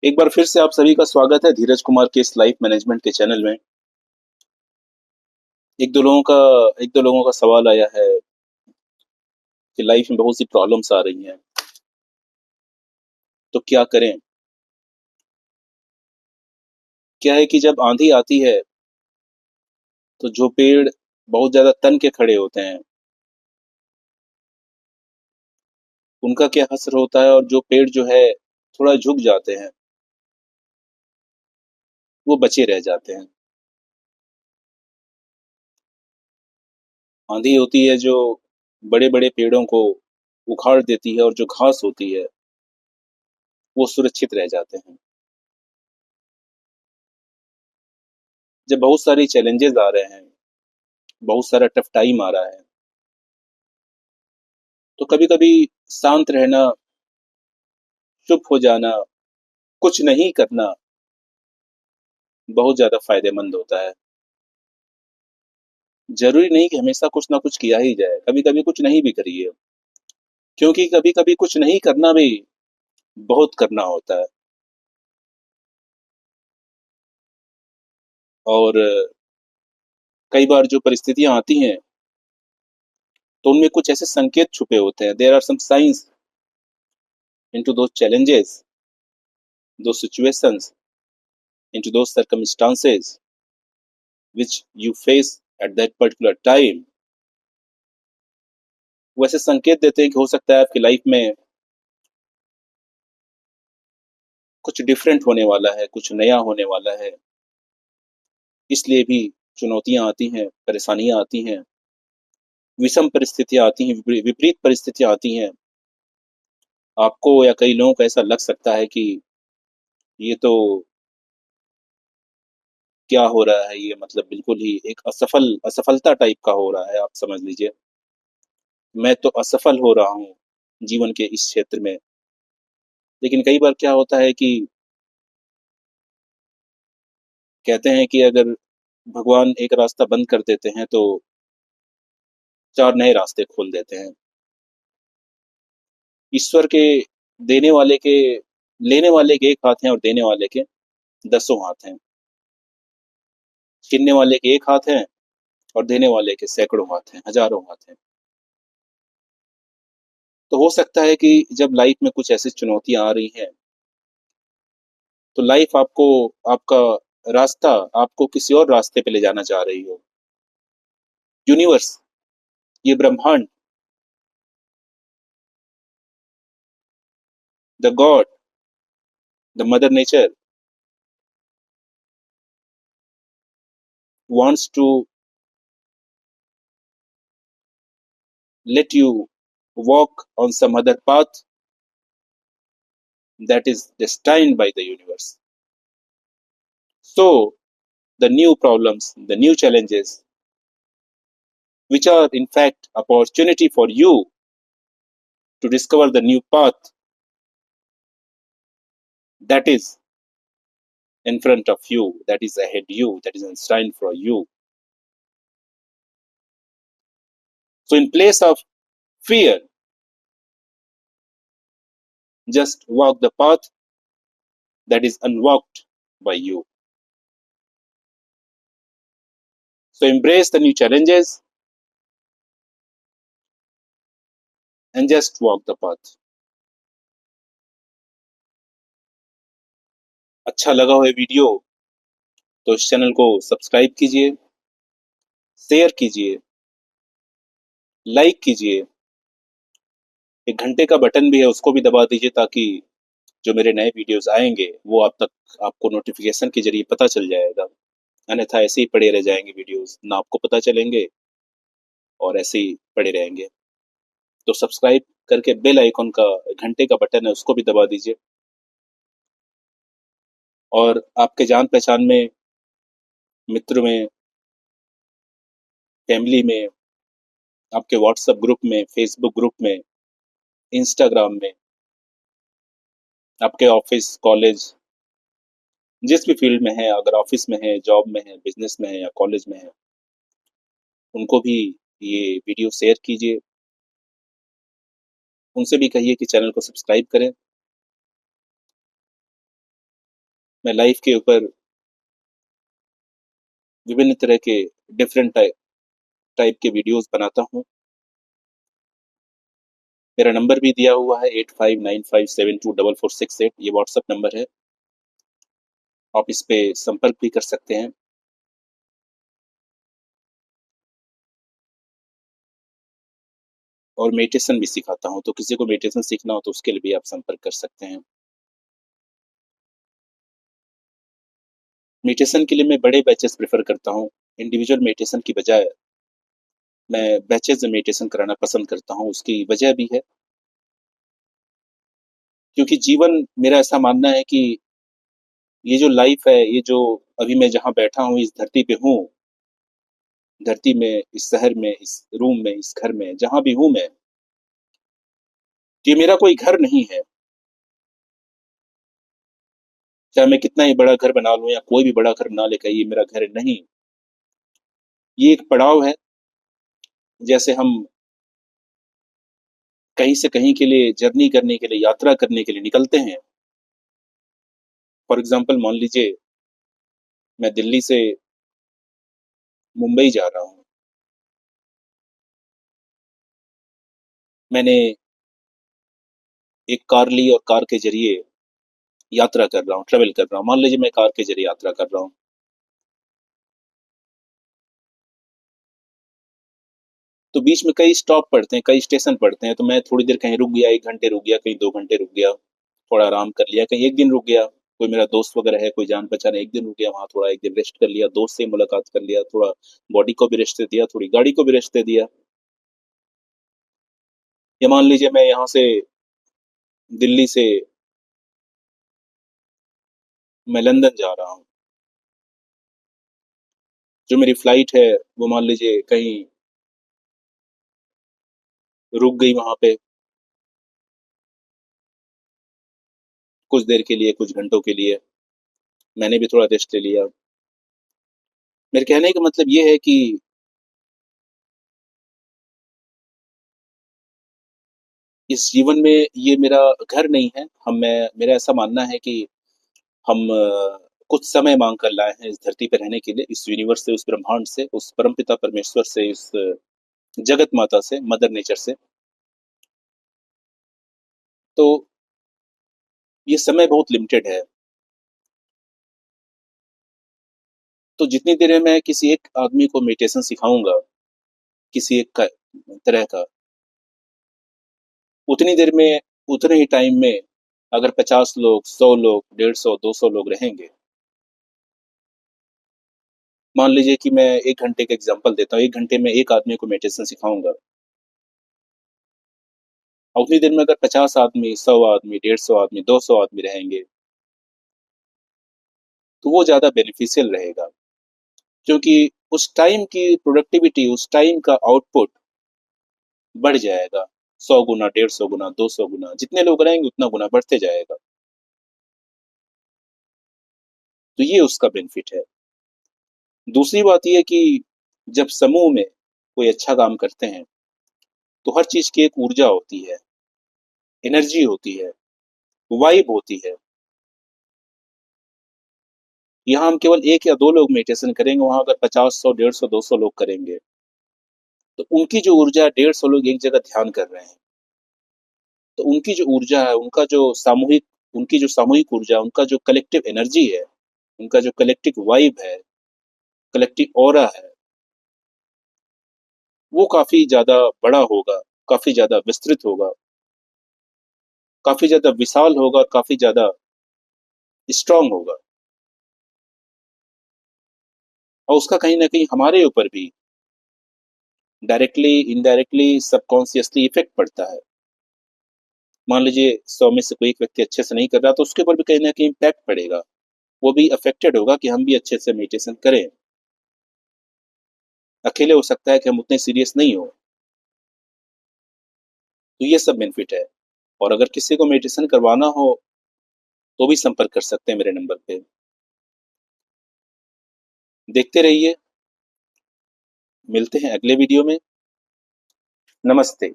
एक बार फिर से आप सभी का स्वागत है धीरज कुमार के इस लाइफ मैनेजमेंट के चैनल में। एक दो लोगों का एक दो लोगों का सवाल आया है कि लाइफ में बहुत सी प्रॉब्लम्स आ रही हैं, तो क्या करें। क्या है कि जब आंधी आती है तो जो पेड़ बहुत ज्यादा तन के खड़े होते हैं उनका क्या असर होता है, और जो पेड़ जो है थोड़ा झुक जाते हैं वो बचे रह जाते हैं। आंधी होती है जो बड़े बड़े पेड़ों को उखाड़ देती है, और जो घास होती है वो सुरक्षित रह जाते हैं। जब बहुत सारी चैलेंजेस आ रहे हैं, बहुत सारा टफ टाइम आ रहा है, तो कभी कभी शांत रहना, चुप हो जाना, कुछ नहीं करना बहुत ज्यादा फायदेमंद होता है। जरूरी नहीं कि हमेशा कुछ ना कुछ किया ही जाए, कभी कभी कुछ नहीं भी करिए, क्योंकि कभी कभी कुछ नहीं करना भी बहुत करना होता है। और कई बार जो परिस्थितियां आती हैं तो उनमें कुछ ऐसे संकेत छुपे होते हैं। There are some signs into those challenges, those situations, into those circumstances which you face at that particular time. वो ऐसे संकेत देते हैं कि हो सकता है आपकी लाइफ में कुछ डिफरेंट होने वाला है, कुछ नया होने वाला है। इसलिए भी चुनौतियां आती हैं, परेशानियां आती हैं, विषम परिस्थितियां आती हैं, विपरीत परिस्थितियां आती हैं। आपको या कई लोगों को ऐसा लग सकता है कि ये तो क्या हो रहा है, ये मतलब बिल्कुल ही एक असफलता टाइप का हो रहा है। आप समझ लीजिए मैं तो असफल हो रहा हूँ जीवन के इस क्षेत्र में। लेकिन कई बार क्या होता है कि कहते हैं कि अगर भगवान एक रास्ता बंद कर देते हैं तो चार नए रास्ते खोल देते हैं। ईश्वर के देने वाले के लेने वाले के एक हाथ हैं, और देने वाले के दसों हाथ हैं। छीनने वाले के एक हाथ हैं, और देने वाले के सैकड़ों हाथ हैं, हजारों हाथ हैं। तो हो सकता है कि जब लाइफ में कुछ ऐसी चुनौतियां आ रही हैं तो लाइफ आपको, आपका रास्ता आपको किसी और रास्ते पे ले जाना चाह रही हो। यूनिवर्स, ये ब्रह्मांड, the God, the mother nature wants to let you walk on some other path that is destined by the universe. So the new problems, the new challenges, which are in fact opportunity for you to discover the new path that is in front of you, that is ahead you, that is destined for you. So in place of fear, just walk the path that is unwalked by you. So embrace the new challenges and just walk the path. अच्छा लगा हो ये video तो इस channel को subscribe कीजिए, share कीजिए, like कीजिए। एक घंटे का बटन भी है, उसको भी दबा दीजिए, ताकि जो मेरे नए वीडियोस आएंगे वो आप तक आपको नोटिफिकेशन के जरिए पता चल जाएगा। अन्यथा ऐसे ही पड़े रह जाएंगे वीडियोस, ना आपको पता चलेंगे और ऐसे ही पड़े रहेंगे। तो सब्सक्राइब करके बेल आइकॉन का, घंटे का बटन है, उसको भी दबा दीजिए। और आपके जान पहचान में, मित्र में, फैमिली में, आपके व्हाट्सएप ग्रुप में, फेसबुक ग्रुप में, इंस्टाग्राम में, आपके ऑफिस, कॉलेज, जिस भी फील्ड में है, अगर ऑफिस में है, जॉब में है, बिजनेस में है या कॉलेज में है, उनको भी ये वीडियो शेयर कीजिए। उनसे भी कहिए कि चैनल को सब्सक्राइब करें। मैं लाइफ के ऊपर विभिन्न तरह के डिफरेंट टाइप टाइप के वीडियोस बनाता हूँ। मेरा नंबर भी दिया हुआ है 8595724468, ये व्हाट्सएप नंबर है। आप इस पे संपर्क भी कर सकते हैं। और मेडिटेशन भी सिखाता हूँ, तो किसी को मेडिटेशन सीखना हो तो उसके लिए भी आप संपर्क कर सकते हैं। मेडिटेशन के लिए मैं बड़े बैचेस प्रेफ़र करता हूँ। इंडिविजुअल मेडिटेशन की बजाय मैं बैचेज़ में मेडिटेशन कराना पसंद करता हूँ। उसकी वजह भी है, क्योंकि जीवन मेरा ऐसा मानना है कि ये जो लाइफ़ है, ये जो अभी मैं जहाँ बैठा हूँ, इस धरती पे हूँ, धरती में, इस शहर में, इस रूम में, इस घर में, जहाँ भी हूँ मैं, ये मेरा कोई घर नहीं है। चाहे मैं कितना ही बड़ा घर बना लूँ या कोई भी बड़ा घर बना ले, कहीं ये मेरा घर नहीं। ये एक पड़ाव है, जैसे हम कहीं से कहीं के लिए जर्नी करने के लिए, यात्रा करने के लिए निकलते हैं। फॉर एग्ज़ाम्पल मान लीजिए, मैं दिल्ली से मुंबई जा रहा हूँ। मैंने एक कार ली और कार के ज़रिए यात्रा कर रहा हूँ, ट्रैवल कर रहा हूँ। मान लीजिए मैं कार के ज़रिए यात्रा कर रहा हूँ। तो बीच में कई स्टॉप पड़ते हैं, कई स्टेशन पड़ते हैं, तो मैं थोड़ी देर कहीं रुक गया, 1 घंटे रुक गया, कहीं 2 घंटे रुक गया, थोड़ा आराम कर लिया, कहीं 1 दिन रुक गया। कोई मेरा दोस्त वगैरह है, कोई जान-पहचान है, 1 दिन रुक गया वहाँ, थोड़ा 1 दिन रेस्ट कर लिया, दोस्त से मुलाकात कर लिया, थोड़ा बॉडी को भी रेस्ट दे दिया, थोड़ी गाड़ी को भी रेस्ट दे दिया। या मान लीजिए मैं यहाँ से दिल्ली से मैं लंदन जा रहा हूँ। जो मेरी फ्लाइट है, वो मान लीजिए कहीं रुक गई वहाँ पे कुछ देर के लिए, कुछ घंटों के लिए। मैंने भी थोड़ा रेस्ट ले लिया। मेरे कहने का मतलब ये है कि इस जीवन में ये मेरा घर नहीं है। मेरा ऐसा मानना है कि हम कुछ समय माँग कर लाए हैं इस धरती पे रहने के लिए, इस यूनिवर्स से, उस ब्रह्मांड से, उस परमपिता परमेश्वर से, इस जगत माता से, मदर नेचर से। तो ये समय बहुत लिमिटेड है। तो जितनी देर में मैं किसी एक आदमी को मेडिटेशन सिखाऊँगा, किसी एक का तरह का, उतनी देर में, उतने ही टाइम में अगर 50 लोग, 100 लोग, 150, 200 लोग रहेंगे, मान लीजिए कि मैं 1 घंटे का एग्ज़ाम्पल देता हूँ, 1 घंटे में एक आदमी को मेडिटेशन सिखाऊँगा और उतनी देर में अगर 50 आदमी, 100 आदमी, 150 आदमी, 200 आदमी रहेंगे, तो वो ज़्यादा बेनिफिशियल रहेगा। क्योंकि उस टाइम की प्रोडक्टिविटी, उस टाइम का आउटपुट बढ़ जाएगा। 100 गुना, 150 गुना, 200 गुना, जितने लोग रहेंगे उतना गुना बढ़ते जाएगा। तो ये उसका बेनिफिट है। दूसरी बात ये है कि जब समूह में कोई अच्छा काम करते हैं, तो हर चीज़ की एक ऊर्जा होती है, एनर्जी होती है, वाइब होती है। यहाँ हम केवल 1 या 2 लोग मेडिटेशन करेंगे, वहाँ अगर 50, 100, 150, 200 लोग करेंगे, तो उनकी जो ऊर्जा है, 150 लोग एक जगह ध्यान कर रहे हैं, तो उनकी जो ऊर्जा है, उनकी जो सामूहिक ऊर्जा है, उनका जो कलेक्टिव एनर्जी है, उनका जो कलेक्टिव वाइब है, कलेक्टिव ऑरा है, वो काफ़ी ज़्यादा बड़ा होगा, काफ़ी ज़्यादा विस्तृत होगा, काफ़ी ज़्यादा विशाल होगा, काफ़ी ज़्यादा स्ट्रॉन्ग होगा और उसका कहीं न कहीं हमारे ऊपर भी डायरेक्टली, इनडायरेक्टली, सबकॉन्शियसली इफ़ेक्ट पड़ता है। मान लीजिए 100 में से कोई एक व्यक्ति अच्छे से नहीं कर रहा, तो उसके ऊपर भी कहीं न कहीं इम्पैक्ट पड़ेगा। वो भी अफ़ेक्टेड होगा कि हम भी अच्छे से मेडिटेशन करें। अकेले हो सकता है कि हम उतने सीरियस नहीं हों, तो ये सब बेनिफिट है। और अगर किसी को मेडिटेशन करवाना हो, तो भी संपर्क कर सकते हैं मेरे नंबर पे। देखते रहिए, मिलते हैं अगले वीडियो में। नमस्ते।